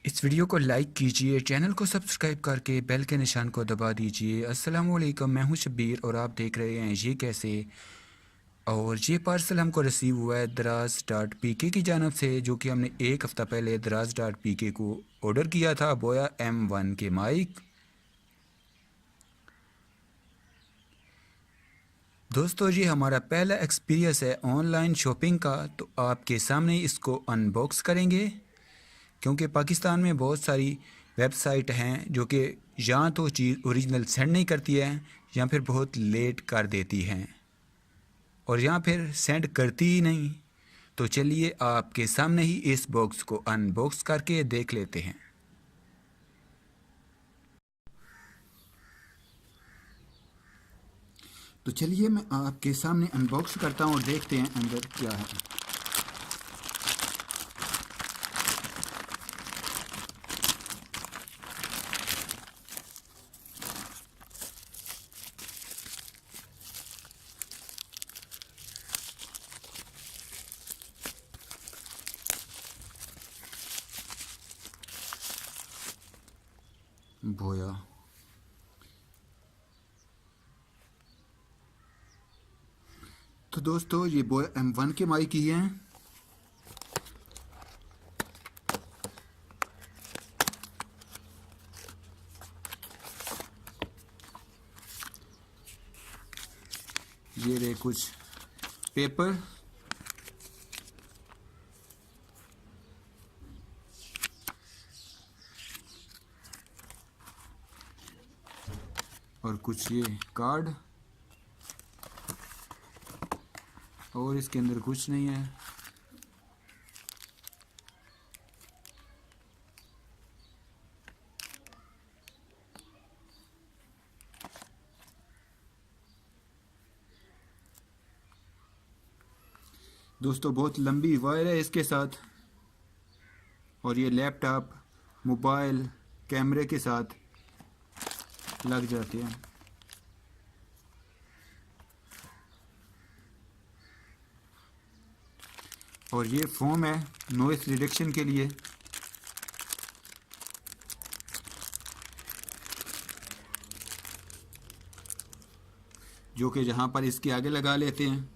इस वीडियो को लाइक कीजिए, चैनल को सब्सक्राइब करके बेल के निशान को दबा दीजिए। अस्सलाम वालेकुम, मैं हूं शब्बीर और आप देख रहे हैं ये कैसे। और ये पार्सल हमको रिसीव हुआ है दराज.pk की जानब से, जो कि हमने एक हफ़्ता पहले दराज.pk को ऑर्डर किया था बोया M1 के माइक। दोस्तों ये हमारा पहला एक्सपीरियंस है ऑनलाइन शॉपिंग का, तो आपके सामने इसको अनबॉक्स करेंगे, क्योंकि पाकिस्तान में बहुत सारी वेबसाइट हैं जो कि या तो चीज़ ओरिजिनल सेंड नहीं करती है या फिर बहुत लेट कर देती हैं और या फिर सेंड करती ही नहीं। तो चलिए आपके सामने ही इस बॉक्स को अनबॉक्स करके देख लेते हैं। तो चलिए मैं आपके सामने अनबॉक्स करता हूँ और देखते हैं अंदर क्या है। बोया तो दोस्तों ये बोया M1 के माइक ही हैं। ये रहे कुछ पेपर और कुछ ये कार्ड, और इसके अंदर कुछ नहीं है। दोस्तों बहुत लंबी वायर है इसके साथ, और ये लैपटॉप, मोबाइल, कैमरे के साथ लग जाते हैं। और ये फोम है नॉइस रिडक्शन के लिए। जो कि जहाँ पर इसके आगे लगा लेते हैं।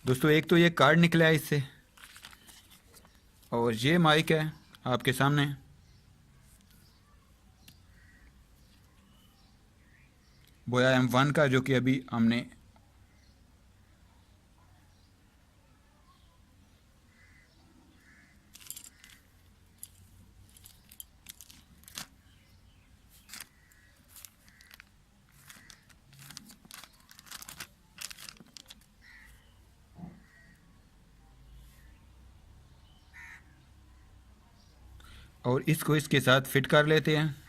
दोस्तों एक तो ये कार्ड निकला है इससे, और ये माइक है आपके सामने। बोया M1 का, जो कि अभी हमने और इसको इसके साथ फिट कर लेते हैं।